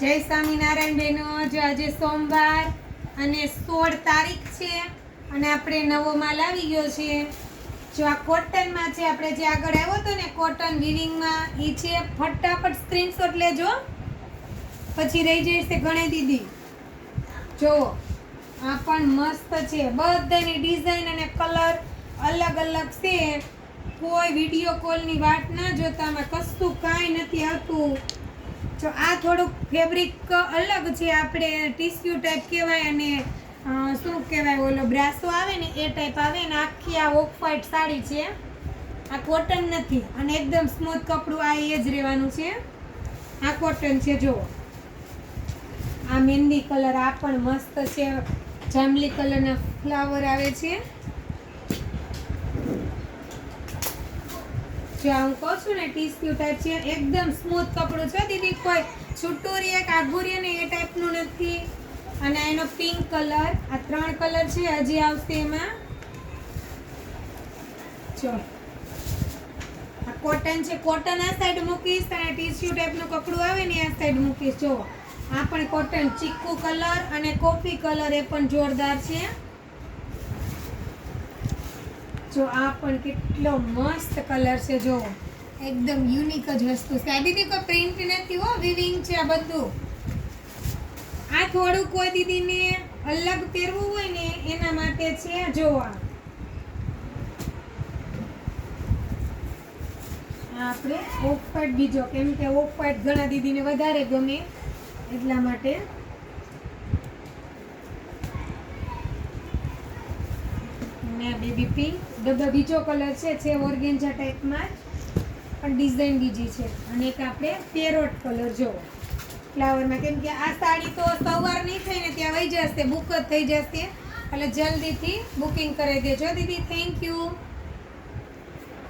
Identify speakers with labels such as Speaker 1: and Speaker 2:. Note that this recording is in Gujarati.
Speaker 1: જય સ્વામિનારાયણ બહેનો. જો આજે સોમવાર અને 16 તારીખ છે અને આપણે નવો માલ આવી ગયો છે. જો આ કોટનમાં છે, આપણે જે આગળ આવ્યો હતો ને કોટન વિવિંગમાં, એ છે. ફટાફટ સ્ક્રીનશોટ લેજો, પછી રહી જશે ગણે દીદી. જો આ પણ મસ્ત છે, બધાની ડિઝાઇન અને કલર અલગ અલગ છે. કોઈ વિડીયો કોલની વાત ના જોતા, આમાં કશું કાંઈ નથી આવતું. જો આ થોડુંક ફેબ્રિક અલગ છે, આપણે ટીસ્યુ ટાઈપ કહેવાય અને શું કહેવાય ઓલો બ્રાસો આવે ને એ ટાઈપ આવે ને. આખી આ ઓફ વ્હાઈટ સાડી છે, આ કોટન નથી અને એકદમ સ્મૂથ કપડું આ એ જ રહેવાનું છે. આ કોટન છે. જો આ મહેંદી કલર, આ પણ મસ્ત છે, જાંબલી કલરના ફ્લાવર આવે છે. જો હું કહું છું ને ટીસ્યુ ટાઈપ છે, એકદમ સ્મૂથ કપડું છે દીદી, કોઈ છૂટું રે આઘું રે ને એ ટાઈપનું નથી. અને એનો પિંક કલર, આ 3 કલર છે, હજી આવશે એમાં. જો આ કોટન છે, કોટન આ સાઈડ મૂકીશ અને ટીસ્યુ ટાઈપનું કપડું આવે ને આ સાઈડ મૂકીશ. જો આ પણ કોટન ચીકુ કલર અને કોફી કલર, એ પણ જોરદાર છે. જો આ પણ કેટલો મસ્ત કલર છે. જો એકદમ યુનિક જ વસ્તુ છે આ દીદી, કોઈ પ્રિન્ટ નથી હો, વિવિંગ છે આ બધું. આ થોડું કોઈ દીદીને અલગ પહેરવું હોય ને એના માટે છે. જો આપણે ઓફ વ્હાઈટ બીજો, કેમ કે ઓફ વ્હાઈટ ઘણા દીદીને વધારે ગમે એટલા માટે. બેબી પિંક ડબ્બા બીજો કલર છે ઓર્ગેન્જા ટાઈપમાં જ, પણ ડિઝાઇન બીજી છે. અને એક આપણે પેરોટ કલર જો ફ્લાવરમાં, કેમ કે આ સાડી તો સવાર નહીં થઈને ત્યાં વહી જશે, બુક જ થઈ જશે. એટલે જલ્દીથી બુકિંગ કરી દેજો દીદી. Thank you.